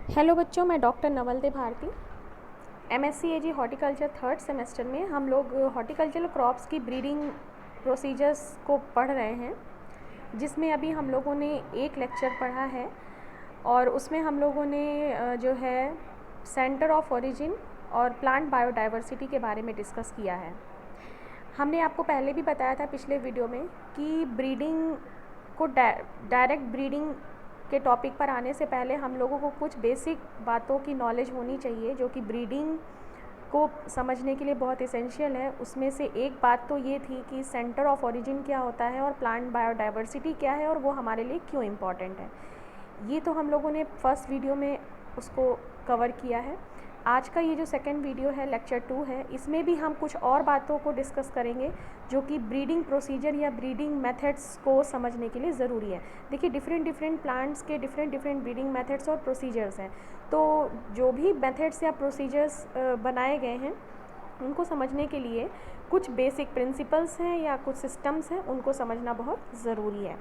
Hello बच्चों, मैं doctor Naval Bharti. MSc एजी horticulture third semester में हम लोग हॉर्टिकल्चरल क्रॉप्स की ब्रीडिंग प्रोसीजर्स को पढ़ रहे हैं, जिसमें अभी हम लोगों ने एक लेक्चर पढ़ा है और उसमें हम लोगों ने जो है सेंटर ऑफ ओरिजिन और प्लांट बायोडाइवर्सिटी के बारे में डिस्कस किया है। हमने आपको पहले भी बताया था पिछले वीडियो में कि ब्रीडिंग को डायरेक्ट ब्रीडिंग के टॉपिक पर आने से पहले हम लोगों को कुछ बेसिक बातों की नॉलेज होनी चाहिए जो कि ब्रीडिंग को समझने के लिए बहुत इसेंशियल है। उसमें से एक बात तो ये थी कि सेंटर ऑफ ओरिजिन क्या होता है और प्लांट बायोडाइवर्सिटी क्या है और वो हमारे लिए क्यों इम्पॉर्टेंट है। ये तो हम लोगों ने फर्स्ट वीडियो में उसको कवर किया है। आज का ये जो सेकंड वीडियो है, लेक्चर 2 है, इसमें भी हम कुछ और बातों को डिस्कस करेंगे जो कि ब्रीडिंग प्रोसीजर या ब्रीडिंग मेथड्स को समझने के लिए ज़रूरी है। देखिए, डिफरेंट प्लांट्स के डिफरेंट ब्रीडिंग मेथड्स और प्रोसीजर्स हैं, तो जो भी मेथड्स या प्रोसीजर्स बनाए गए हैं उनको समझने के लिए कुछ बेसिक प्रिंसिपल्स हैं या कुछ सिस्टम्स हैं, उनको समझना बहुत ज़रूरी है।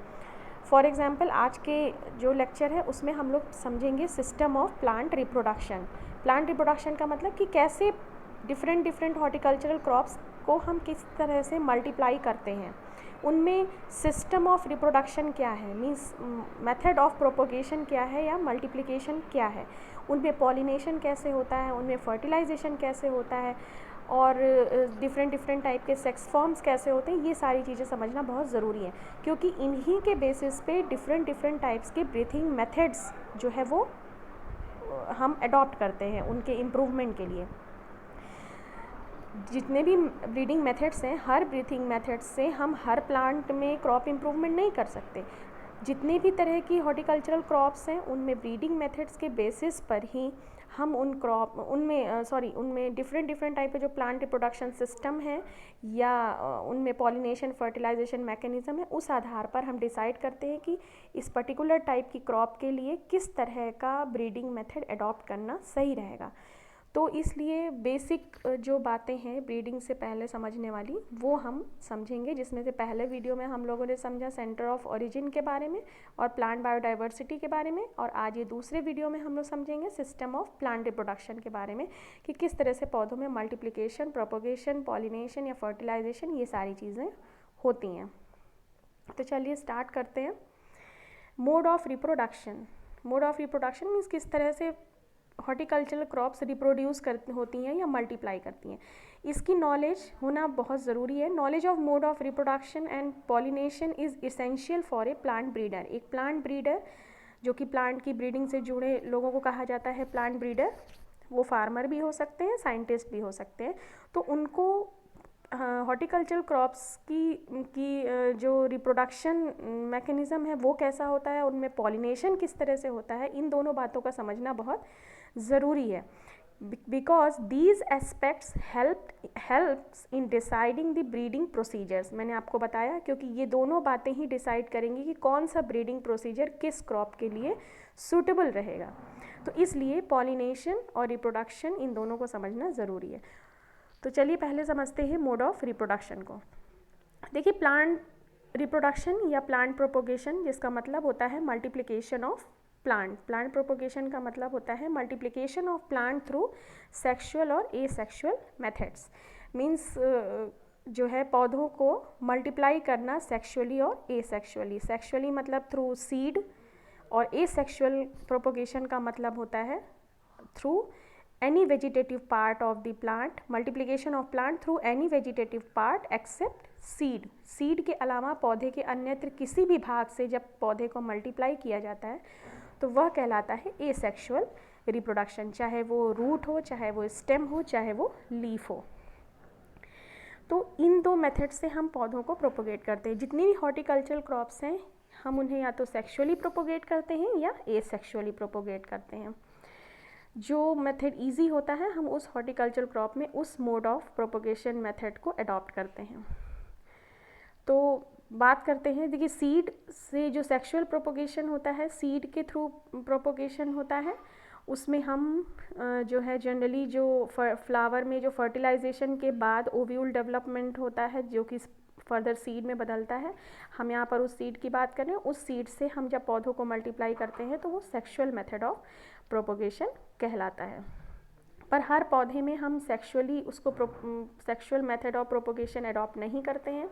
फॉर एग्ज़ाम्पल, आज के जो लेक्चर है उसमें हम लोग समझेंगे system of plant reproduction. Plant reproduction का मतलब कि कैसे डिफरेंट हॉर्टिकल्चरल क्रॉप्स को हम किस तरह से मल्टीप्लाई करते हैं। उनमें सिस्टम ऑफ रिप्रोडक्शन क्या है, मीन्स मेथड ऑफ प्रोपोगेशन क्या है या मल्टीप्लिकेशन क्या है, उनमें पॉलिनेशन कैसे होता है, उनमें फर्टिलाइजेशन कैसे होता है और डिफरेंट टाइप के सेक्स फॉर्म्स कैसे होते हैं। ये सारी चीज़ें समझना बहुत ज़रूरी है, क्योंकि इन्हीं के बेसिस पे डिफरेंट टाइप्स के ब्रीथिंग मेथड्स जो है वो हम अडॉप्ट करते हैं उनके इम्प्रूवमेंट के लिए। जितने भी ब्रीडिंग मेथड्स हैं, हर ब्रीथिंग मेथड्स से हम हर प्लांट में क्रॉप इम्प्रूवमेंट नहीं कर सकते। जितने भी तरह की हॉर्टिकल्चरल क्रॉप्स हैं उनमें ब्रीडिंग मेथड्स के बेसिस पर ही हम उनमें डिफरेंट टाइप के जो प्लांट रिप्रोडक्शन सिस्टम है या उनमें पॉलिनेशन फर्टिलाइजेशन मैकेनिज़्म है, उस आधार पर हम डिसाइड करते हैं कि इस पर्टिकुलर टाइप की क्रॉप के लिए किस तरह का ब्रीडिंग मेथड अडॉप्ट करना सही रहेगा। तो इसलिए बेसिक जो बातें हैं ब्रीडिंग से पहले समझने वाली, वो हम समझेंगे, जिसमें से पहले वीडियो में हम लोगों ने समझा सेंटर ऑफ ओरिजिन के बारे में और प्लांट बायोडाइवर्सिटी के बारे में, और आज ये दूसरे वीडियो में हम लोग समझेंगे सिस्टम ऑफ प्लांट रिप्रोडक्शन के बारे में कि किस तरह से पौधों में मल्टीप्लिकेशन, प्रोपोगेशन, पॉलिनेशन या फर्टिलाइजेशन, ये सारी चीज़ें होती हैं। तो चलिए स्टार्ट करते हैं। मोड ऑफ रिप्रोडक्शन मीन्स किस तरह से हॉर्टिकल्चरल क्रॉप्स रिप्रोड्यूस होती हैं या मल्टीप्लाई करती हैं, इसकी नॉलेज होना बहुत ज़रूरी है। Knowledge of mode of reproduction and pollination is essential for a plant breeder. एक प्लांट ब्रीडर, जो कि प्लांट की ब्रीडिंग से जुड़े लोगों को कहा जाता है प्लांट ब्रीडर, वो फार्मर भी हो सकते हैं, साइंटिस्ट भी हो सकते हैं। तो उनको हॉर्टिकल्चरल क्रॉप्स की जो रिप्रोडक्शन मैकेनिज़्म है वो कैसा होता है, उनमें पॉलिनेशन किस तरह से होता है, इन दोनों बातों का समझना बहुत ज़रूरी है। Because these aspects helps in deciding the breeding procedures. मैंने आपको बताया क्योंकि ये दोनों बातें ही डिसाइड करेंगी कि कौन सा ब्रीडिंग प्रोसीजर किस क्रॉप के लिए सूटेबल रहेगा। तो इसलिए पॉलिनेशन और रिप्रोडक्शन, इन दोनों को समझना ज़रूरी है। तो चलिए पहले समझते हैं मोड ऑफ रिप्रोडक्शन को। देखिए, प्लांट रिप्रोडक्शन या प्लांट प्रोपोगेशन, जिसका मतलब होता है मल्टीप्लिकेशन ऑफ प्लांट प्रोपोगेशन का मतलब होता है multiplication of plant through sexual और एसेक्सुअल मेथड्स। मीन्स जो है पौधों को मल्टीप्लाई करना सेक्सुअली और एसेक्सुअली। सेक्सुअली मतलब थ्रू सीड, और एसेक्सुअल प्रोपोगेशन का मतलब होता है through any vegetative part of the plant, multiplication of plant through any vegetative part except seed। Seed के अलावा पौधे के अन्यत्र किसी भी भाग से जब पौधे को मल्टीप्लाई किया जाता है तो वह कहलाता है एसेक्सुअल रिप्रोडक्शन, चाहे वो रूट हो, चाहे वो स्टेम हो, चाहे वो लीफ हो। तो इन दो मेथड से हम पौधों को प्रोपोगेट करते हैं। जितनी भी हॉर्टिकल्चरल क्रॉप्स हैं हम उन्हें या तो सेक्सुअली प्रोपोगेट करते हैं या एसेक्सुअली प्रोपोगेट करते हैं। जो मेथड इजी होता है हम उस हॉर्टिकल्चरल क्रॉप में उस मोड ऑफ प्रोपोगेशन मेथड को अडॉप्ट करते हैं। तो बात करते हैं, देखिए सीड से जो सेक्सुअल प्रोपोगेशन होता है, सीड के थ्रू प्रोपोगेशन होता है, उसमें हम जो है जनरली जो फ्लावर में जो फर्टिलाइजेशन के बाद ओव्यूल डेवलपमेंट होता है, जो कि फर्दर सीड में बदलता है। हम यहाँ पर उस सीड की बात कर रहे हैं। उस सीड से हम जब पौधों को मल्टीप्लाई करते हैं तो वो सेक्सुअल मेथड ऑफ प्रोपोगेशन कहलाता है। पर हर पौधे में हम सेक्सुअली उसको sexual method of propagation adopt नहीं करते हैं।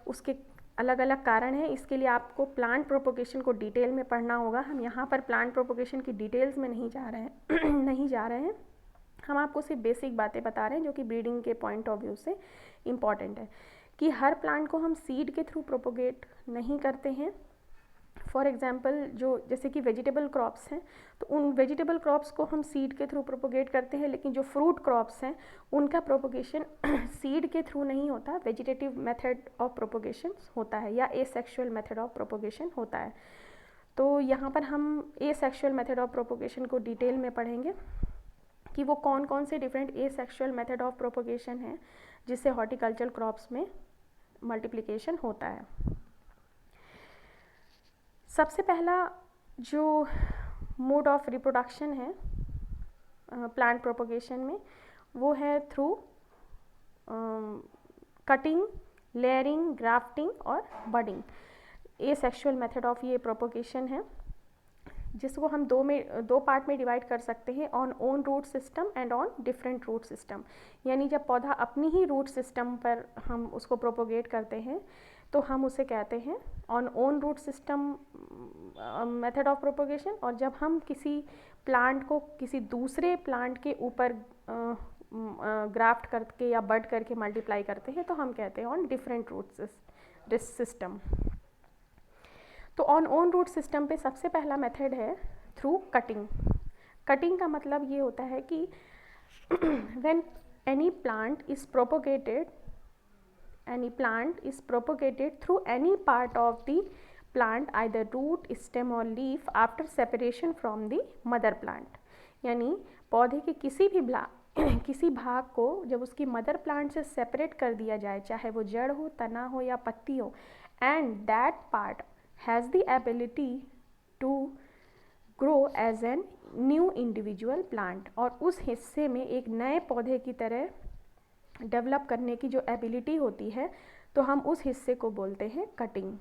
उसके अलग अलग कारण हैं। इसके लिए आपको प्लांट प्रोपोगेशन को डिटेल में पढ़ना होगा। हम यहाँ पर प्लांट प्रोपोगेशन की डिटेल्स में नहीं जा रहे हैं नहीं जा रहे हैं। हम आपको सिर्फ बेसिक बातें बता रहे हैं जो कि ब्रीडिंग के पॉइंट ऑफ व्यू से इम्पॉर्टेंट है कि हर प्लांट को हम सीड के थ्रू प्रोपोगेट नहीं करते हैं। फॉर एग्जांपल जो जैसे कि वेजिटेबल क्रॉप्स हैं तो उन वेजिटेबल क्रॉप्स को हम सीड के थ्रू प्रोपोगेट करते हैं, लेकिन जो फ्रूट क्रॉप्स हैं उनका प्रोपोगेशन सीड के थ्रू नहीं होता, वेजिटेटिव मेथड ऑफ प्रोपोगेशन होता है या एसेक्सुअल मेथड ऑफ प्रोपोगेशन होता है। तो यहाँ पर हम एसेक्सुअल मेथड ऑफ प्रोपोगेशन को डिटेल में पढ़ेंगे कि वो कौन कौन से different asexual method of propagation हैं जिससे हॉर्टिकल्चरल क्रॉप्स में मल्टीप्लिकेशन होता है। सबसे पहला जो मोड ऑफ रिप्रोडक्शन है प्लांट प्रोपोगेशन में वो है थ्रू कटिंग, लेयरिंग, ग्राफ्टिंग और बडिंग। एसेक्सुअल मेथड ऑफ ये प्रोपोगेशन है जिसको हम दो पार्ट में डिवाइड कर सकते हैं, on own root system and on different root system. यानी जब पौधा अपनी ही रूट सिस्टम पर हम उसको प्रोपोगेट करते हैं तो हम उसे कहते हैं on own root system method of propagation, और जब हम किसी प्लांट को किसी दूसरे प्लांट के ऊपर ग्राफ्ट करके या बड करके मल्टीप्लाई करते हैं तो हम कहते हैं ऑन डिफरेंट रूट सिस्टम। तो ऑन ओन रूट सिस्टम पे सबसे पहला मेथड है थ्रू कटिंग। कटिंग का मतलब ये होता है कि when any plant is propagated through any part of the plant, either root, stem or leaf, after separation from the mother plant। यानी पौधे के किसी भाग को जब उसकी मदर प्लांट से सेपरेट कर दिया जाए, चाहे वो जड़ हो, तना हो या पत्ती हो, and that part has the ability to grow as an new individual plant, और उस हिस्से में एक नए पौधे की तरह डेवलप करने की जो एबिलिटी होती है तो हम उस हिस्से को बोलते हैं कटिंग।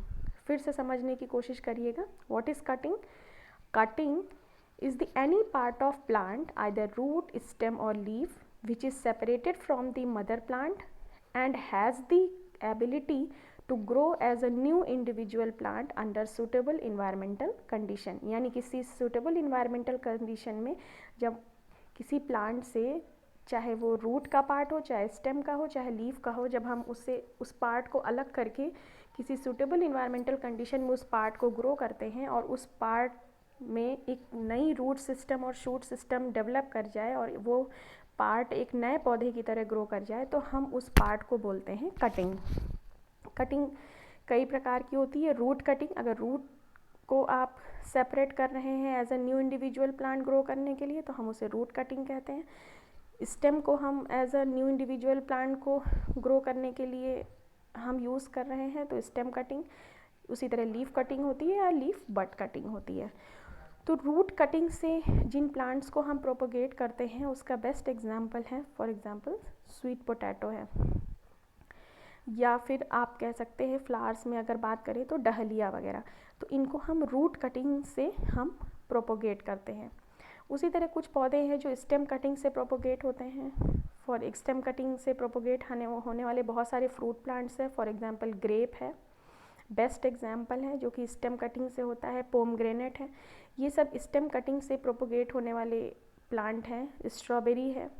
फिर से समझने की कोशिश करिएगा। What is cutting? Cutting is the any part of plant, either root, stem और leaf, which is separated from the mother plant and has the ability to grow as a new individual plant under suitable environmental condition. यानी किसी suitable environmental condition में जब किसी plant से, चाहे वो root का पार्ट हो, चाहे स्टेम का हो, चाहे लीफ का हो, जब हम उस पार्ट को अलग करके किसी सूटेबल इन्वायरमेंटल कंडीशन में उस पार्ट को ग्रो करते हैं और उस पार्ट में एक नई रूट सिस्टम और शूट सिस्टम डेवलप कर जाए और वो पार्ट एक नए पौधे की तरह ग्रो कर जाए तो हम उस पार्ट को बोलते हैं कटिंग। कटिंग कई प्रकार की होती है। रूट कटिंग, अगर रूट को आप सेपरेट कर रहे हैं as a new individual plant grow करने के लिए तो हम उसे रूट कटिंग कहते हैं। स्टेम को हम as a new individual plant को ग्रो करने के लिए हम यूज़ कर रहे हैं तो स्टेम कटिंग। उसी तरह लीफ कटिंग होती है या लीफ बड कटिंग होती है। तो रूट कटिंग से जिन प्लांट्स को हम प्रोपोगेट करते हैं उसका बेस्ट एग्जांपल है, फॉर एग्जांपल स्वीट पोटैटो है, या फिर आप कह सकते हैं फ्लावर्स में अगर बात करें तो डहलिया वगैरह। तो इनको हम रूट कटिंग से हम प्रोपोगेट करते हैं। उसी तरह कुछ पौधे हैं जो स्टेम कटिंग से प्रोपोगेट होते हैं। फॉर स्टेम कटिंग से प्रोपोगेट होने वाले बहुत सारे फ्रूट प्लांट्स हैं। फॉर एग्जांपल ग्रेप है, बेस्ट एग्जांपल है जो कि स्टेम कटिंग से होता है। पोमग्रेनेट है, ये सब स्टेम कटिंग से प्रोपोगेट होने वाले प्लांट हैं। स्ट्रॉबेरी है।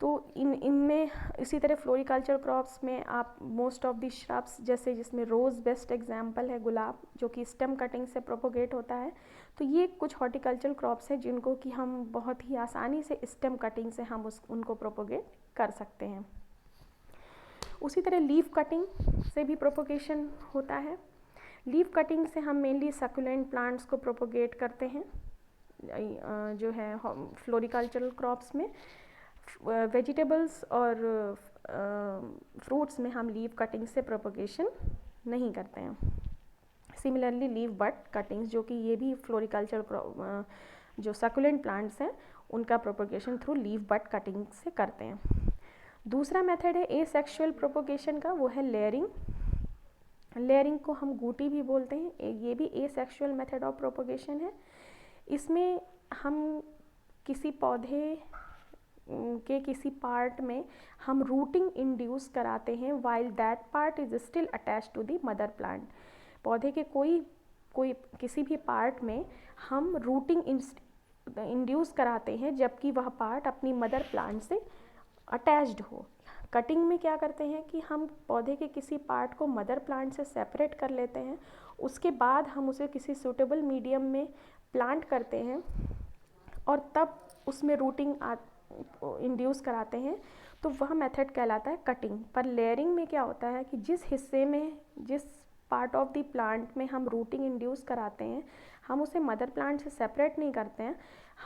तो इनमें इसी तरह फ्लोरिकल्चर क्रॉप्स में आप मोस्ट ऑफ दी श्रब्स जैसे जिसमें रोज़ बेस्ट एग्जांपल है, गुलाब, जो कि स्टेम कटिंग से प्रोपोगेट होता है। तो ये कुछ हॉर्टिकल्चरल क्रॉप्स हैं जिनको कि हम बहुत ही आसानी से स्टेम कटिंग से हम उनको प्रोपोगेट कर सकते हैं। उसी तरह लीफ कटिंग से भी प्रोपोगेशन होता है। लीफ कटिंग से हम मेनली सक्यूलेंट प्लांट्स को प्रोपोगेट करते हैं जो है फ्लोरिकल्चरल क्रॉप्स में। वेजिटेबल्स और फ्रूट्स में हम लीफ कटिंग से प्रोपोगेशन नहीं करते हैं। सिमिलरली लीफ बड कटिंग्स, जो कि ये भी फ्लोरिकल्चर जो सक्यूलेंट प्लांट्स हैं उनका प्रोपोगेशन थ्रू लीफ बड कटिंग से करते हैं। दूसरा मेथड है एसेक्सुअल प्रोपोगेशन का, वो है लेयरिंग। लेयरिंग को हम गूटी भी बोलते हैं, ये भी एसेक्सुअल मेथड ऑफ प्रोपोगेशन है। इसमें हम किसी पौधे के किसी पार्ट में हम रूटिंग इंड्यूस कराते हैं while that part is still attached to the mother plant. पौधे के कोई किसी भी पार्ट में हम रूटिंग इंड्यूस कराते हैं जबकि वह पार्ट अपनी मदर प्लांट से अटैच्ड हो। कटिंग में क्या करते हैं कि हम पौधे के किसी पार्ट को मदर प्लांट से सेपरेट कर लेते हैं, उसके बाद हम उसे किसी सूटेबल मीडियम में प्लांट करते हैं और तब उसमें रूटिंग इंड्यूस कराते हैं, तो वह मेथड कहलाता है कटिंग। पर लेयरिंग में क्या होता है कि जिस हिस्से में, जिस पार्ट ऑफ द प्लांट में हम रूटिंग इंड्यूस कराते हैं, हम उसे मदर प्लांट से सेपरेट नहीं करते हैं,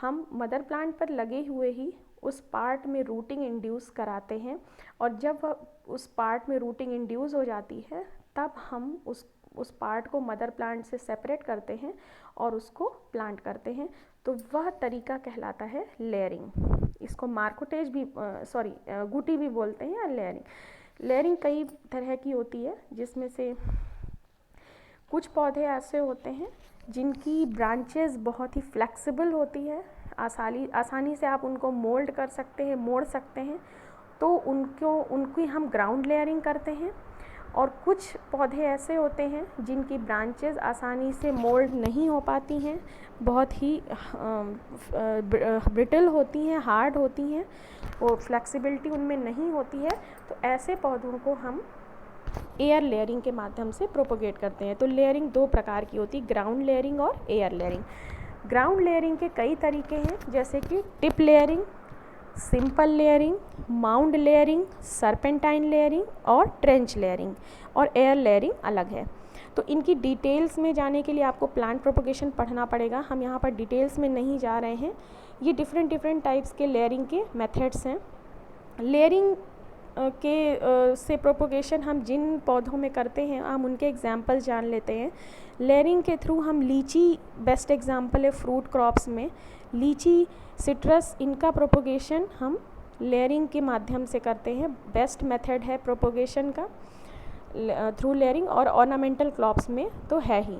हम मदर प्लांट पर लगे हुए ही उस पार्ट में रूटिंग इंड्यूस कराते हैं, और जब उस पार्ट में रूटिंग इंड्यूस हो जाती है तब हम उस पार्ट को मदर प्लांट से सेपरेट करते हैं और उसको प्लांट करते हैं, तो वह तरीका कहलाता है लेयरिंग। इसको मार्कोटेज भी गूटी भी बोलते हैं या लेयरिंग। लेयरिंग कई तरह की होती है, जिसमें से कुछ पौधे ऐसे होते हैं जिनकी ब्रांचेस बहुत ही फ्लेक्सिबल होती है, आसानी से आप उनको मोल्ड कर सकते हैं, मोड़ सकते हैं, तो उनकी हम ग्राउंड लेयरिंग करते हैं। और कुछ पौधे ऐसे होते हैं जिनकी ब्रांचेस आसानी से मोल्ड नहीं हो पाती हैं, बहुत ही ब्रिटल होती हैं, हार्ड होती हैं, वो फ्लेक्सिबिलिटी उनमें नहीं होती है, तो ऐसे पौधों को हम एयर लेयरिंग के माध्यम से प्रोपोगेट करते हैं। तो लेयरिंग दो प्रकार की होती है, ग्राउंड लेयरिंग और एयर लेयरिंग। ग्राउंड लेयरिंग के कई तरीके हैं, जैसे कि tip layering, simple layering, mound layering, serpentine layering और ट्रेंच लेयरिंग, और एयर लेयरिंग अलग है। तो इनकी डिटेल्स में जाने के लिए आपको प्लांट प्रोपोगेशन पढ़ना पड़ेगा, हम यहाँ पर डिटेल्स में नहीं जा रहे हैं। ये डिफरेंट टाइप्स के लेयरिंग के मेथड्स हैं। लेयरिंग से प्रोपोगेशन हम जिन पौधों में करते हैं, हम उनके एग्जाम्पल जान लेते हैं। लेयरिंग के थ्रू हम लीची बेस्ट एग्जाम्पल है फ्रूट क्रॉप्स में, लीची, सिट्रस, इनका प्रोपोगेशन हम लेयरिंग के माध्यम से करते हैं। बेस्ट मेथड है प्रोपोगेशन का थ्रू लेयरिंग, और ऑर्नामेंटल क्रॉप्स में तो है ही।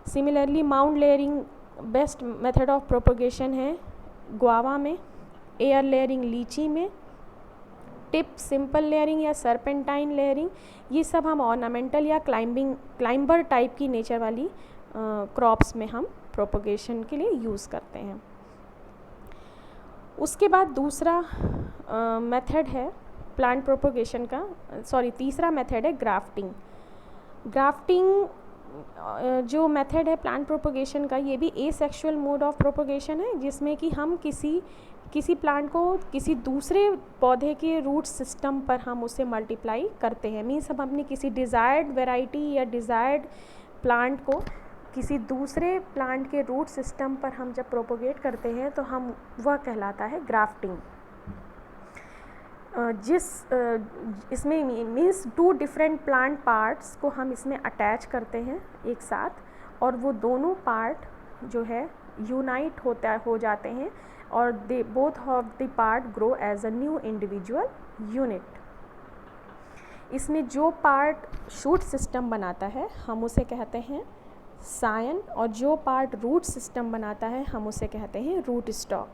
Similarly mound layering best method of propagation है गुआवा में, एयर लेयरिंग लीची में, टिप सिंपल लेयरिंग या सर्पेंटाइन लेयरिंग, ये सब हम ऑर्नामेंटल या क्लाइंबर टाइप की नेचर वाली क्रॉप्स में हम प्रोपोगेशन के लिए यूज़ करते हैं। उसके बाद दूसरा मेथड है प्लांट प्रोपोगेशन का, तीसरा मेथड है ग्राफ्टिंग। ग्राफ्टिंग जो मेथड है प्लांट प्रोपोगेशन का, ये भी एसेक्सुअल मोड ऑफ प्रोपोगेशन है, जिसमें कि हम किसी प्लांट को किसी दूसरे पौधे के रूट सिस्टम पर हम उसे मल्टीप्लाई करते हैं। मीन्स हम अपनी किसी डिज़ायर्ड वैरायटी या डिज़ायर्ड प्लांट को किसी दूसरे प्लांट के रूट सिस्टम पर हम जब प्रोपोगेट करते हैं तो हम वह कहलाता है ग्राफ्टिंग। इसमें मीन्स 2 डिफरेंट प्लांट पार्ट्स को हम इसमें अटैच करते हैं एक साथ, और वो दोनों पार्ट जो है यूनाइट हो जाते हैं, और they both of the part grow as a new individual unit. इसमें जो पार्ट शूट सिस्टम बनाता है हम उसे कहते हैं सायन, और जो पार्ट रूट सिस्टम बनाता है हम उसे कहते हैं रूट स्टॉक।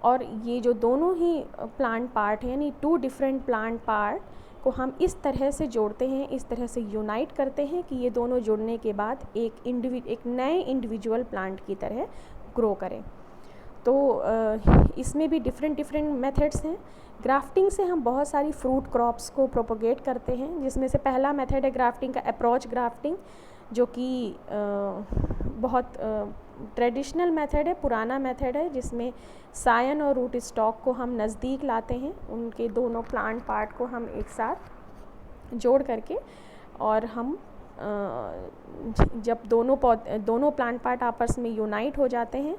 और ये जो दोनों ही प्लांट पार्ट हैं, यानी 2 डिफरेंट प्लांट पार्ट को हम इस तरह से जोड़ते हैं, इस तरह से यूनाइट करते हैं कि ये दोनों जुड़ने के बाद एक नए इंडिविजुअल प्लांट की तरह ग्रो करें। तो इसमें भी डिफरेंट मेथड्स हैं। ग्राफ्टिंग से हम बहुत सारी फ्रूट क्रॉप्स को प्रोपोगेट करते हैं, जिसमें से पहला मेथड है ग्राफ्टिंग का अप्रोच ग्राफ्टिंग, जो कि बहुत ट्रेडिशनल मेथड है, पुराना मेथड है, जिसमें सायन और रूट स्टॉक को हम नज़दीक लाते हैं, उनके दोनों प्लांट पार्ट को हम एक साथ जोड़ करके, और हम जब दोनों प्लांट पार्ट आपस में यूनाइट हो जाते हैं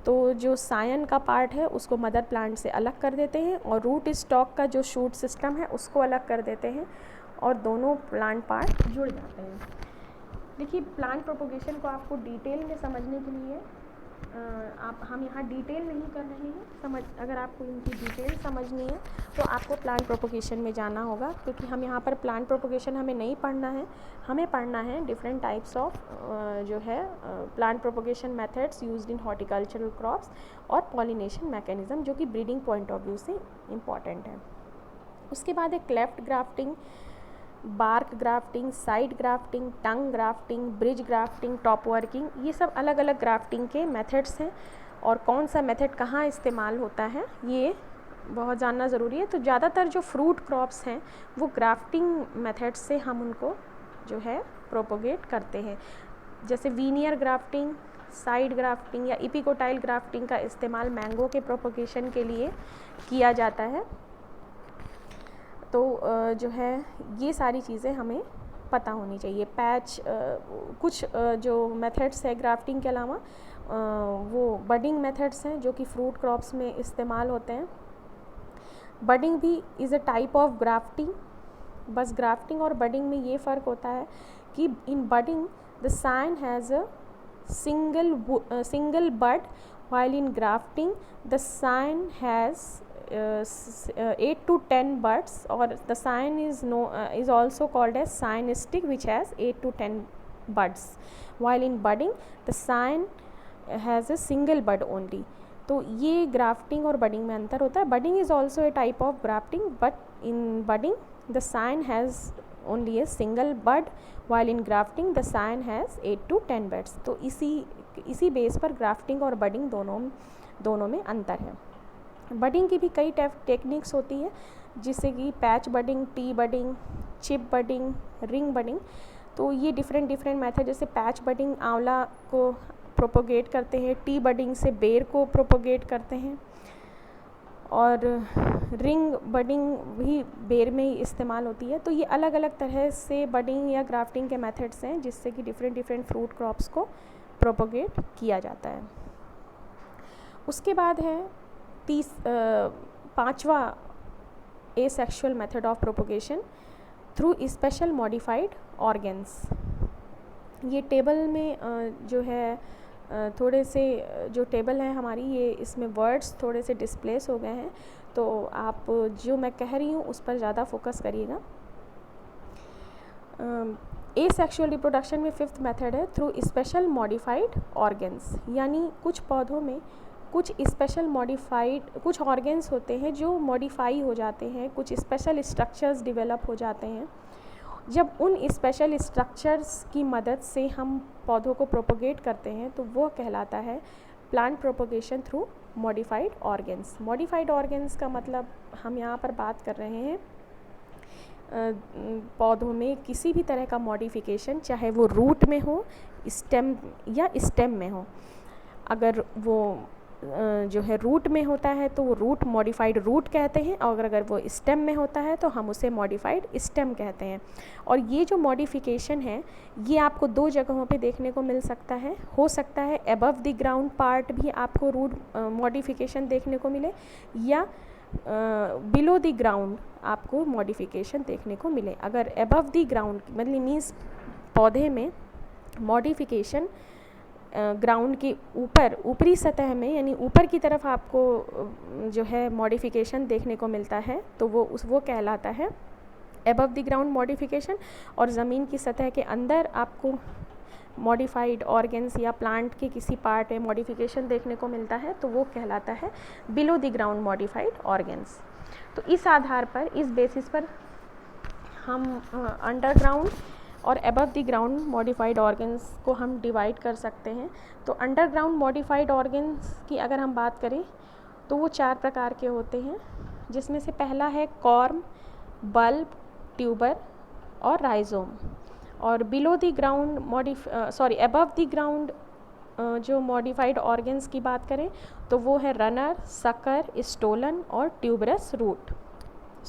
तो जो सायन का पार्ट है उसको मदर प्लांट से अलग कर देते हैं, और रूट स्टॉक का जो शूट सिस्टम है उसको अलग कर देते हैं, और दोनों प्लांट पार्ट जुड़ जाते हैं। देखिए, प्लांट प्रोपोगेशन को आपको डिटेल में समझने के लिए आप हम यहाँ डिटेल नहीं कर रहे हैं, अगर आपको इनकी डिटेल समझनी है तो आपको प्लांट प्रोपोगेशन में जाना होगा, क्योंकि हम यहाँ पर प्लांट प्रोपोगेशन हमें नहीं पढ़ना है, हमें पढ़ना है डिफरेंट टाइप्स ऑफ जो है plant propagation methods used in horticultural crops और पॉलिनेशन मैकेनिज्म, जो कि ब्रीडिंग पॉइंट ऑफ व्यू से इम्पॉर्टेंट है। उसके बाद है cleft grafting, bark grafting, side grafting, tongue grafting, bridge grafting, top working, ये सब अलग अलग ग्राफ्टिंग के मेथड्स हैं, और कौन सा मेथड कहाँ इस्तेमाल होता है ये बहुत जानना ज़रूरी है। तो ज़्यादातर जो फ्रूट क्रॉप्स हैं वो ग्राफ्टिंग मेथड से हम उनको जो है प्रोपोगेट करते हैं, जैसे वीनियर ग्राफ्टिंग, साइड ग्राफ्टिंग या इपिकोटाइल ग्राफ्टिंग का इस्तेमाल मैंगो के प्रोपोगेशन के लिए किया जाता है। तो जो है ये सारी चीज़ें हमें पता होनी चाहिए। पैच कुछ जो मेथड्स है ग्राफ्टिंग के अलावा वो बडिंग मेथड्स हैं जो कि फ्रूट क्रॉप्स में इस्तेमाल होते हैं। बडिंग भी is a type of grafting, बस ग्राफ्टिंग और बडिंग में ये फ़र्क होता है कि in budding the scion has a single bud, while in grafting the sign has 8 to 10 buds, or the sign is also called as sign stick, which has 8 to 10 buds, while in budding the sign has a single bud only। तो ये grafting और budding में अंतर होता है। Budding is also a type of grafting, but in budding the scion has only a single bud, while in grafting the sign has 8 to 10 buds। तो इसी base पर ग्राफ्टिंग और बडिंग दोनों में अंतर है। बडिंग की भी कई टेक्निक्स होती है, जिससे कि patch budding, T budding, chip budding, ring budding. तो ये डिफरेंट मेथड, जैसे पैच बडिंग आंवला को प्रोपोगेट करते हैं, टी बडिंग से बेर को प्रोपोगेट करते हैं, और रिंग बडिंग भी बेर में ही इस्तेमाल होती है। तो ये अलग अलग तरह से बडिंग या ग्राफ्टिंग के मेथड्स हैं, जिससे कि डिफरेंट फ्रूट क्रॉप्स को प्रोपोगेट किया जाता है। उसके बाद है पांचवा asexual method of propagation through special modified organs. ये टेबल में जो है थोड़े से जो टेबल है हमारी, ये इसमें वर्ड्स थोड़े से डिस्प्लेस हो गए हैं, तो आप जो मैं कह रही हूँ उस पर ज़्यादा फोकस करिएगा। एसेक्सुअल रिप्रोडक्शन में फिफ्थ मेथड है थ्रू स्पेशल मॉडिफाइड ऑर्गन्स, यानी कुछ पौधों में कुछ स्पेशल मॉडिफाइड कुछ ऑर्गन्स होते हैं जो मॉडिफाई हो जाते हैं, कुछ स्पेशल स्ट्रक्चर्स डेवलप हो जाते हैं। जब उन स्पेशल स्ट्रक्चर्स की मदद से हम पौधों को प्रोपोगेट करते हैं तो वो कहलाता है plant propagation through modified organs. Modified organs का मतलब हम यहाँ पर बात कर रहे हैं पौधों में किसी भी तरह का मॉडिफिकेशन, चाहे वो रूट में हो, स्टेम में हो। अगर वो जो है रूट में होता है तो वो रूट मॉडिफाइड रूट कहते हैं, और अगर वो स्टेम में होता है तो हम उसे मॉडिफाइड स्टेम कहते हैं। और ये जो मॉडिफिकेशन है ये आपको दो जगहों पे देखने को मिल सकता है। हो सकता है एबव द ग्राउंड पार्ट भी आपको रूट मॉडिफिकेशन देखने को मिले, या बिलो द ग्राउंड आपको मॉडिफिकेशन देखने को मिले। अगर एबव द ग्राउंड मतलब मीन्स पौधे में मॉडिफिकेशन ग्राउंड के ऊपरी सतह में, यानी ऊपर की तरफ आपको जो है मॉडिफिकेशन देखने को मिलता है, तो वो कहलाता है एबव द ग्राउंड मॉडिफिकेशन। और ज़मीन की सतह के अंदर आपको मॉडिफाइड ऑर्गन्स या प्लांट के किसी पार्ट में मॉडिफिकेशन देखने को मिलता है तो वो कहलाता है below the ground modified organs. तो इस आधार पर, इस बेसिस पर हम अंडरग्राउंड और above the ground modified organs को हम डिवाइड कर सकते हैं। तो अंडरग्राउंड मॉडिफाइड ऑर्गन्स की अगर हम बात करें तो वो 4 प्रकार के होते हैं, जिसमें से पहला है कॉर्म, बल्ब, ट्यूबर और राइजोम। और below the ground above the ground जो मॉडिफाइड ऑर्गन्स की बात करें तो वो है रनर, सकर, स्टोलन और ट्यूबरस रूट।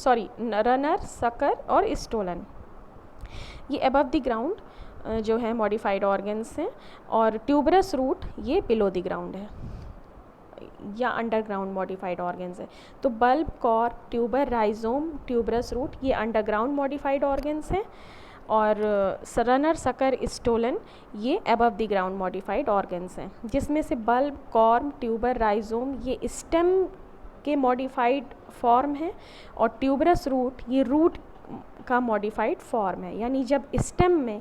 रनर, सकर और स्टोलन, ये एबव द ग्राउंड जो है मॉडिफाइड ऑर्गन्स हैं। और ट्यूबरस रूट ये बिलो द ग्राउंड है या अंडरग्राउंड मॉडिफाइड ऑर्गन्स है। तो bulb, corm, tuber, rhizome, tuberous root ये अंडरग्राउंड मॉडिफाइड ऑर्गन्स हैं। और रनर, सकर, स्टोलन ये above the ground modified organs हैं, जिसमें से बल्ब, कॉर्म, ट्यूबर, राइजोम ये स्टेम के मॉडिफाइड फॉर्म है और ट्यूबरस रूट ये रूट का मॉडिफाइड फॉर्म है। यानी जब स्टेम में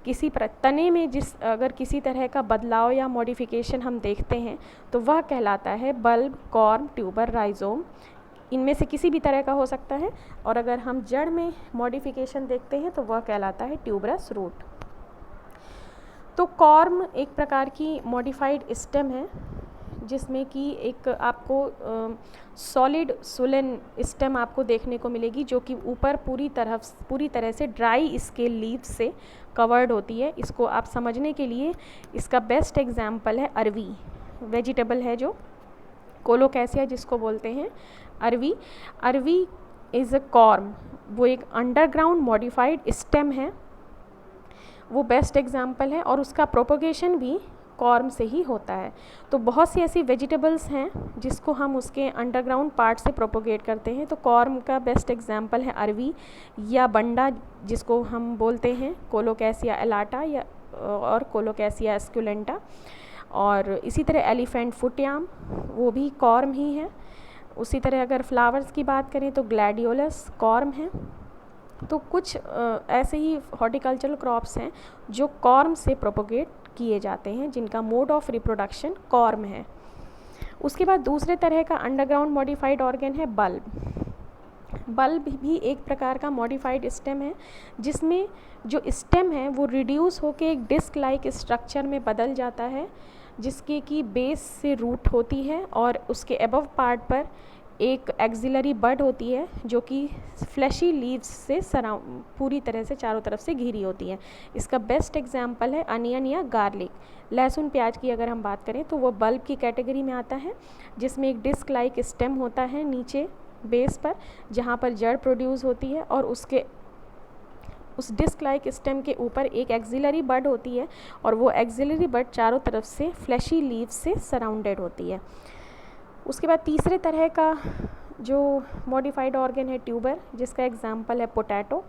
किसी तने में अगर किसी तरह का बदलाव या मॉडिफिकेशन हम देखते हैं तो वह कहलाता है बल्ब, कॉर्म, ट्यूबर, राइजोम। इनमें से किसी भी तरह का हो सकता है। और अगर हम जड़ में मॉडिफिकेशन देखते हैं तो वह कहलाता है ट्यूबरस रूट। तो कॉर्म एक प्रकार की मॉडिफाइड स्टेम है, जिसमें कि एक आपको सॉलिड सुलेन स्टेम आपको देखने को मिलेगी, जो कि ऊपर पूरी तरह से ड्राई स्केल लीव्स से कवर्ड होती है। इसको आप समझने के लिए इसका बेस्ट एग्जाम्पल है अरवी, वेजिटेबल है जो कोलोकैसिया जिसको बोलते हैं अरवी। अरवी इज़ अ कॉर्म, वो एक अंडरग्राउंड मॉडिफाइड स्टेम है, वो बेस्ट एग्जाम्पल है और उसका प्रोपोगेशन भी कॉर्म से ही होता है। तो बहुत सी ऐसी वेजिटेबल्स हैं जिसको हम उसके अंडरग्राउंड पार्ट से प्रोपोगेट करते हैं। तो कॉर्म का बेस्ट एग्जाम्पल है अरवी या बंडा, जिसको हम बोलते हैं कोलोकैसिया एलाटा या और कोलोकैसिया एस्कुलेंटा। और इसी तरह एलिफेंट फुटयाम वो भी कॉर्म ही है। उसी तरह अगर फ्लावर्स की बात करें तो ग्लैडियोलस कॉर्म है। तो कुछ ऐसे ही हॉर्टिकल्चरल क्रॉप्स हैं जो कॉर्म से प्रोपोगेट किए जाते हैं, जिनका मोड ऑफ रिप्रोडक्शन कॉर्म है। उसके बाद दूसरे तरह का अंडरग्राउंड मॉडिफाइड ऑर्गन है बल्ब। बल्ब भी एक प्रकार का मॉडिफाइड स्टेम है, जिसमें जो स्टेम है वो रिड्यूस होकर एक डिस्क लाइक स्ट्रक्चर में बदल जाता है, जिसके की बेस से रूट होती है और उसके अबव पार्ट पर एक एक्सिलरी बड होती है, जो कि फ्लैशी लीव्स से पूरी तरह से चारों तरफ से घिरी होती है। इसका बेस्ट एग्जाम्पल है अनियन या गार्लिक। लहसुन, प्याज की अगर हम बात करें तो वो बल्ब की कैटेगरी में आता है, जिसमें एक डिस्क लाइक स्टेम होता है नीचे बेस पर, जहाँ पर जड़ प्रोड्यूस होती है और उस डिस्क लाइक स्टेम के ऊपर एक एक्सिलरी बड होती है और वो एक्सिलरी बड चारों तरफ से फ्लैशी लीव्स से सराउंडेड होती है। उसके बाद तीसरे तरह का जो मॉडिफाइड ऑर्गन है ट्यूबर, जिसका एग्जांपल है पोटैटो।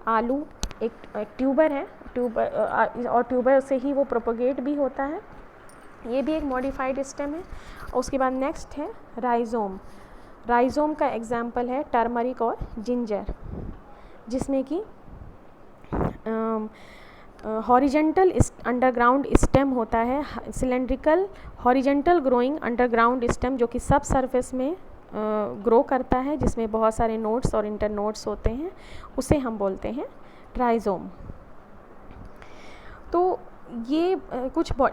आलू एक ट्यूबर है, और ट्यूबर से ही वो प्रोपोगेट भी होता है। ये भी एक मॉडिफाइड स्टेम है। उसके बाद नेक्स्ट है राइजोम। राइजोम का एग्जांपल है टर्मरिक और जिंजर, जिसमें कि हॉरिजेंटल अंडरग्राउंड स्टेम होता है, cylindrical horizontal growing underground stem, जो कि सब सरफेस में ग्रो करता है, जिसमें बहुत सारे नोड्स और इंटरनोड्स होते हैं, उसे हम बोलते हैं राइजोम। तो ये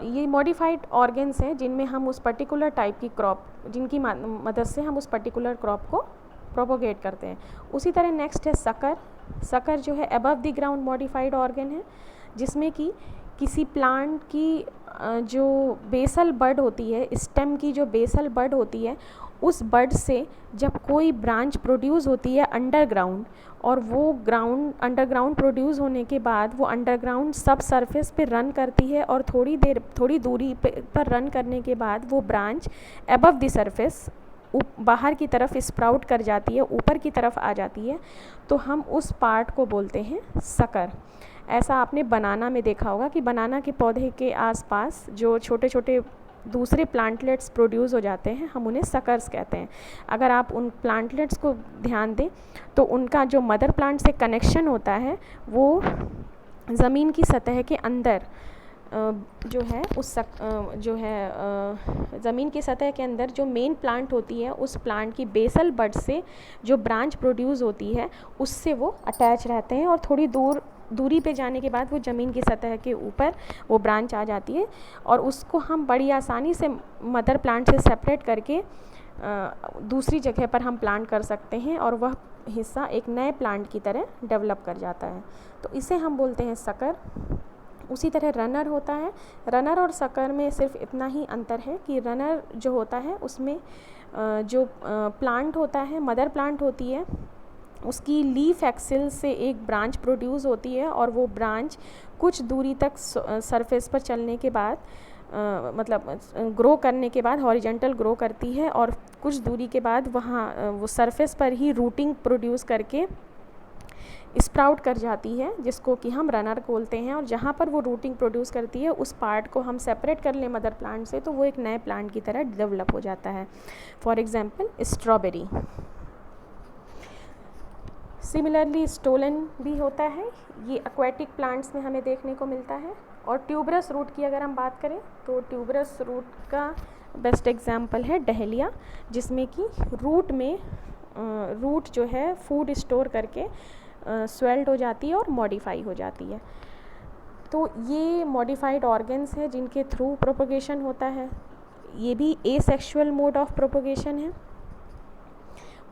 ये मॉडिफाइड ऑर्गन्स हैं जिनमें हम उस पर्टिकुलर टाइप की क्रॉप, जिनकी मदद से हम उस पर्टिकुलर क्रॉप को प्रोपोगेट करते हैं। उसी तरह नेक्स्ट है सकर। सकर जो है above the ground modified organ है, जिसमें कि किसी प्लांट की जो बेसल बड होती है, स्टेम की जो बेसल बड होती है, उस बड से जब कोई ब्रांच प्रोड्यूस होती है अंडरग्राउंड, और वो अंडरग्राउंड प्रोड्यूस होने के बाद वो अंडरग्राउंड सब सरफेस पे रन करती है और थोड़ी दूरी पर रन करने के बाद वो ब्रांच अबव द सरफेस बाहर की तरफ स्प्राउट कर जाती है, ऊपर की तरफ आ जाती है, तो हम उस पार्ट को बोलते हैं सकर। ऐसा आपने बनाना में देखा होगा कि बनाना के पौधे के आसपास जो छोटे छोटे दूसरे प्लांटलेट्स प्रोड्यूस हो जाते हैं, हम उन्हें सकर्स कहते हैं। अगर आप उन प्लांटलेट्स को ध्यान दें तो उनका जो मदर प्लांट से कनेक्शन होता है वो ज़मीन की सतह के अंदर जो है ज़मीन की सतह के अंदर जो मेन प्लांट होती है, उस प्लांट की बेसल बड से जो ब्रांच प्रोड्यूस होती है उससे वो अटैच रहते हैं, और थोड़ी दूरी पे जाने के बाद वो ज़मीन की सतह के ऊपर वो ब्रांच आ जाती है, और उसको हम बड़ी आसानी से मदर प्लांट से सेपरेट करके दूसरी जगह पर हम प्लांट कर सकते हैं, और वह हिस्सा एक नए प्लांट की तरह डेवलप कर जाता है। तो इसे हम बोलते हैं सकर। उसी तरह रनर होता है। रनर और सकर में सिर्फ इतना ही अंतर है कि रनर जो होता है उसमें जो प्लांट होता है, मदर प्लांट होती है, उसकी लीफ एक्सिल से एक ब्रांच प्रोड्यूस होती है, और वो ब्रांच कुछ दूरी तक सरफेस पर चलने के बाद ग्रो करने के बाद हॉरिजेंटल ग्रो करती है, और कुछ दूरी के बाद वहाँ वो सरफेस पर ही रूटिंग प्रोड्यूस करके स्प्राउट कर जाती है, जिसको कि हम रनर बोलते हैं, और जहाँ पर वो रूटिंग प्रोड्यूस करती है उस पार्ट को हम सेपरेट कर लें मदर प्लांट से, तो वो एक नए प्लांट की तरह डेवलप हो जाता है। For example strawberry. Similarly stolon भी होता है, ये एक्वेटिक प्लांट्स में हमें देखने को मिलता है। और ट्यूबरस रूट की अगर हम बात करें तो ट्यूबरस रूट का बेस्ट एग्जांपल है डहेलिया, जिसमें कि रूट जो है फूड स्टोर करके स्वेल्ड हो जाती है और मॉडिफाई हो जाती है। तो ये मॉडिफाइड ऑर्गन्स हैं जिनके थ्रू प्रोपगेशन होता है। ये भी एसेक्सुअल मोड ऑफ प्रोपगेशन है।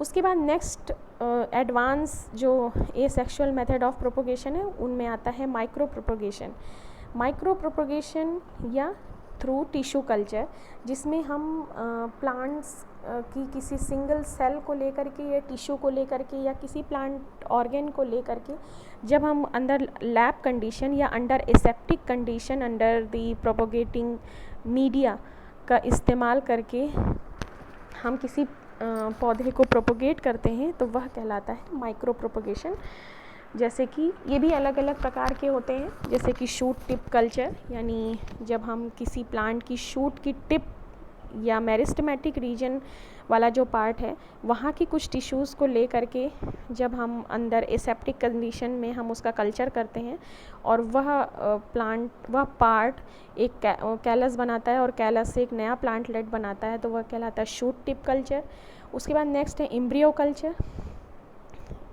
उसके बाद नेक्स्ट एडवांस जो एसेक्सुअल मेथड ऑफ प्रोपगेशन है उनमें आता है माइक्रो प्रोपगेशन। माइक्रो प्रोपगेशन या थ्रू टिश्यू कल्चर, जिसमें हम प्लांट्स की किसी सिंगल सेल को लेकर के या टिश्यू को लेकर के या किसी प्लांट ऑर्गन को लेकर के, जब हम अंदर लैब कंडीशन या under aseptic condition under the propagating media का इस्तेमाल करके हम किसी पौधे को प्रोपगेट करते हैं, तो वह कहलाता है माइक्रो प्रोपगेशन। जैसे कि ये भी अलग अलग प्रकार के होते हैं, जैसे कि शूट टिप कल्चर, यानी जब हम किसी प्लांट की शूट की टिप या मेरिस्टेमेटिक रीजन वाला जो पार्ट है वहाँ की कुछ टिश्यूज़ को ले करके जब हम अंदर एसेप्टिक कंडीशन में हम उसका कल्चर करते हैं और वह पार्ट एक कैलस बनाता है और कैलस से एक नया प्लांटलेट बनाता है, तो वह कहलाता है शूट टिप कल्चर। उसके बाद नेक्स्ट है एम्ब्रियो कल्चर।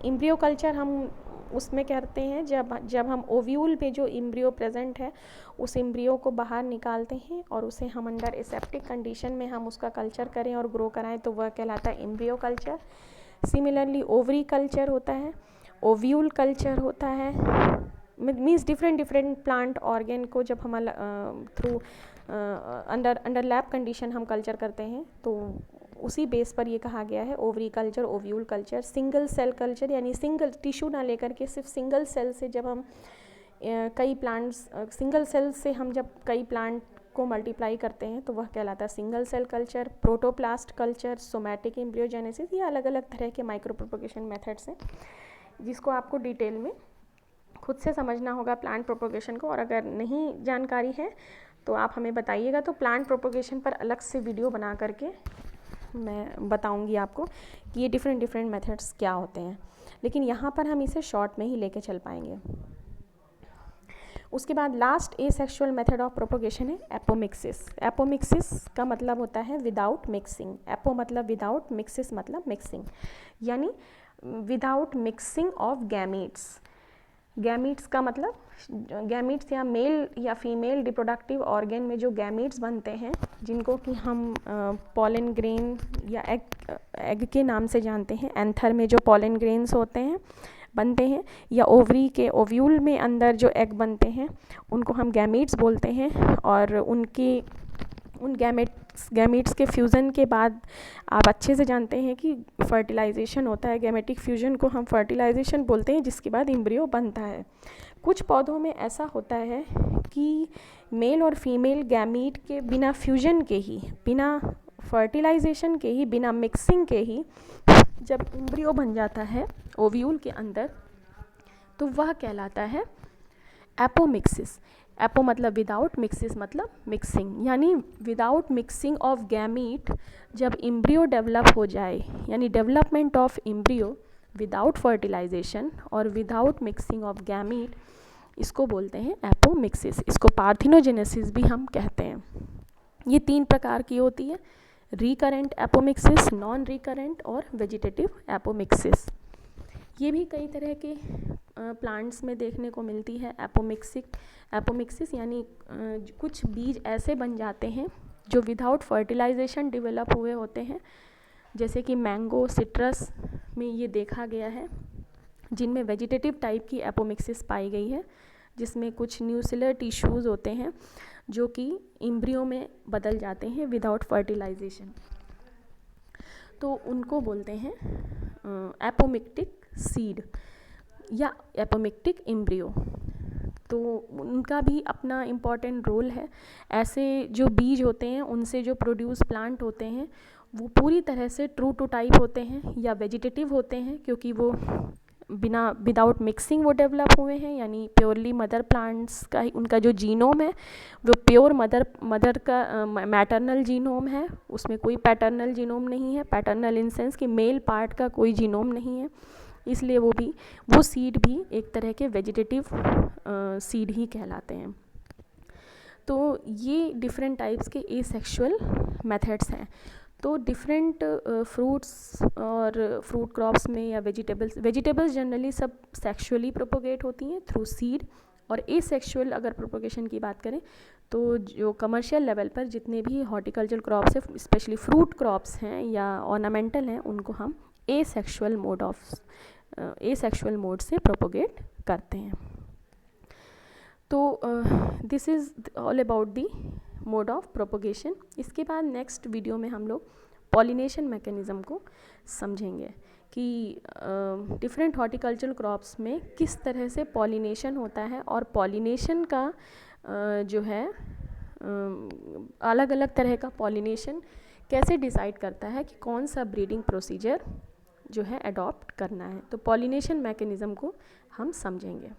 एम्ब्रियो कल्चर हम उसमें करते हैं जब हम ओव्यूल पे जो एम्ब्रियो प्रेजेंट है उस एम्ब्रियो को बाहर निकालते हैं और उसे हम अंडर एसेप्टिक कंडीशन में हम उसका कल्चर करें और ग्रो कराएं, तो वह कहलाता है embryo culture. Similarly ovary culture होता है, ओव्यूल कल्चर होता है, मीन्स डिफरेंट प्लांट ऑर्गन को जब हम थ्रू अंडर लैब कंडीशन हम कल्चर करते हैं, तो उसी बेस पर ये कहा गया है ovary culture, ovule culture. Single cell culture, यानी सिंगल टिश्यू ना लेकर के सिर्फ सिंगल सेल से जब हम सिंगल सेल से हम जब कई प्लांट को मल्टीप्लाई करते हैं, तो वह कहलाता है single cell culture. Protoplast culture, somatic embryogenesis, ये अलग अलग तरह के माइक्रो प्रोपगेशन मेथड्स हैं जिसको आपको डिटेल में खुद से समझना होगा प्लांट प्रोपगेशन को। और अगर नहीं जानकारी है तो आप हमें बताइएगा, तो प्लांट प्रोपगेशन पर अलग से वीडियो बना करके मैं बताऊंगी आपको कि ये डिफरेंट मेथड्स क्या होते हैं, लेकिन यहाँ पर हम इसे शॉर्ट में ही लेके चल पाएंगे। उसके बाद last asexual method of propagation है एपोमिक्सिस। एपोमिक्सिस का मतलब होता है विदाउट मिक्सिंग। एपो मतलब विदाउट, मिक्सिस मतलब मिक्सिंग, यानी without mixing of gametes. Gametes का मतलब गैमीट्स या मेल या फीमेल रिप्रोडक्टिव ऑर्गन में जो गैमीट्स बनते हैं, जिनको कि हम पॉलन ग्रेन या एग के नाम से जानते हैं, एंथर में जो पॉलन ग्रेन्स होते हैं बनते हैं, या ओवरी के ओव्यूल में अंदर जो एग बनते हैं उनको हम गैमीट्स बोलते हैं। और उन गैमीट्स के फ्यूज़न के बाद आप अच्छे से जानते हैं कि फर्टिलाइजेशन होता है। गैमेटिक फ्यूजन को हम फर्टिलाइजेशन बोलते हैं, जिसके बाद एम्ब्रियो बनता है। कुछ पौधों में ऐसा होता है कि मेल और फीमेल गैमीट के बिना फ्यूजन के ही, बिना फर्टिलाइजेशन के ही, बिना मिक्सिंग के ही जब एम्ब्रियो बन जाता है ओव्यूल के अंदर, तो वह कहलाता है एपोमिक्सिस। एपो मतलब विदाउट, मिक्सिस मतलब मिक्सिंग, यानी विदाउट मिक्सिंग ऑफ गैमीट जब एम्ब्रियो डेवलप हो जाए, यानी development of embryo without fertilization और विदाउट मिक्सिंग ऑफ गैमीट, इसको बोलते हैं एपोमिक्सिस। इसको पार्थिनोजेनेसिस भी हम कहते हैं। ये 3 प्रकार की होती है, रिकरेंट एपोमिक्सिस, नॉन रिकरेंट और वेजिटेटिव एपोमिक्सिस। ये भी कई तरह के प्लांट्स में देखने को मिलती है एपोमिक्सिस, यानी कुछ बीज ऐसे बन जाते हैं जो विदाउट फर्टिलाइजेशन डेवलप हुए होते हैं, जैसे कि मैंगो, सिट्रस में ये देखा गया है, जिनमें वेजिटेटिव टाइप की एपोमिक्सिस पाई गई है, जिसमें कुछ न्यूसिलर टिश्यूज़ होते हैं जो कि एम्ब्रियो में बदल जाते हैं विदाउट फर्टिलाइजेशन, तो उनको बोलते हैं एपोमिक्टिक सीड या एपोमिक्टिक एम्ब्रियो। तो उनका भी अपना इम्पॉर्टेंट रोल है। ऐसे जो बीज होते हैं उनसे जो प्रोड्यूस प्लांट होते हैं वो पूरी तरह से ट्रू टू टाइप होते हैं या वेजिटेटिव होते हैं, क्योंकि वो विदाउट मिक्सिंग वो डेवलप हुए हैं, यानी प्योरली मदर प्लांट्स का उनका जो जीनोम है वो प्योर मदर का मैटरनल जीनोम है, उसमें कोई पैटर्नल जीनोम नहीं है। पैटर्नल इन सेंस कि मेल पार्ट का कोई जीनोम नहीं है, इसलिए वो सीड भी एक तरह के वेजिटेटिव सीड ही कहलाते हैं। तो ये डिफरेंट टाइप्स के एसेक्सुअल मेथड्स हैं। तो डिफरेंट फ्रूट्स और फ्रूट क्रॉप्स में या वेजिटेबल्स जनरली सब सेक्सुअली प्रोपोगेट होती हैं थ्रू सीड, और एसेक्सुअल अगर प्रोपोगेशन की बात करें तो जो कमर्शियल लेवल पर जितने भी हॉर्टिकल्चरल क्रॉप्स हैं, स्पेशली फ्रूट क्रॉप्स हैं या ऑर्नामेंटल हैं, उनको हम एसेक्सुअल मोड से प्रोपोगेट करते हैं। तो this is all about the mode of propagation. इसके बाद नेक्स्ट वीडियो में हम लोग पॉलिनेशन मैकेनिज़्म को समझेंगे कि डिफरेंट हॉर्टिकल्चरल क्रॉप्स में किस तरह से पॉलिनेशन होता है, और पॉलिनेशन का जो है अलग अलग तरह का पॉलिनेशन कैसे डिसाइड करता है कि कौन सा ब्रीडिंग प्रोसीजर जो है अडॉप्ट करना है। तो पॉलिनेशन मैकेनिज़्म को हम समझेंगे।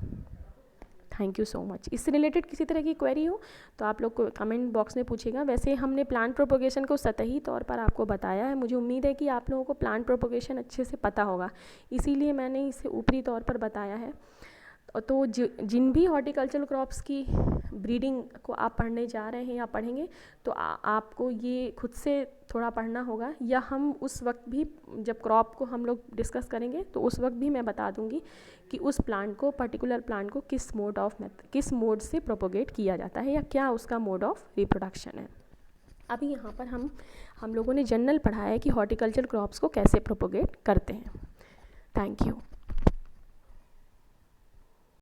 Thank you so much. इससे रिलेटेड किसी तरह की क्वेरी हो तो आप लोग को कमेंट बॉक्स में पूछेगा। वैसे हमने प्लांट प्रोपोगेशन को सतही तौर पर आपको बताया है, मुझे उम्मीद है कि आप लोगों को प्लांट प्रोपोगेशन अच्छे से पता होगा, इसीलिए मैंने इसे ऊपरी तौर पर बताया है। तो जिन भी हॉर्टिकल्चरल क्रॉप्स की ब्रीडिंग को आप पढ़ने जा रहे हैं या पढ़ेंगे तो आपको ये खुद से थोड़ा पढ़ना होगा, या हम उस वक्त भी जब क्रॉप को हम लोग डिस्कस करेंगे तो उस वक्त भी मैं बता दूंगी कि उस प्लांट को, पर्टिकुलर प्लांट को किस मोड से प्रोपोगेट किया जाता है या क्या उसका मोड ऑफ रिप्रोडक्शन है। अभी यहाँ पर हम लोगों ने जनरल पढ़ा है कि हॉर्टिकल्चरल क्रॉप्स को कैसे प्रोपोगेट करते हैं। Thank you.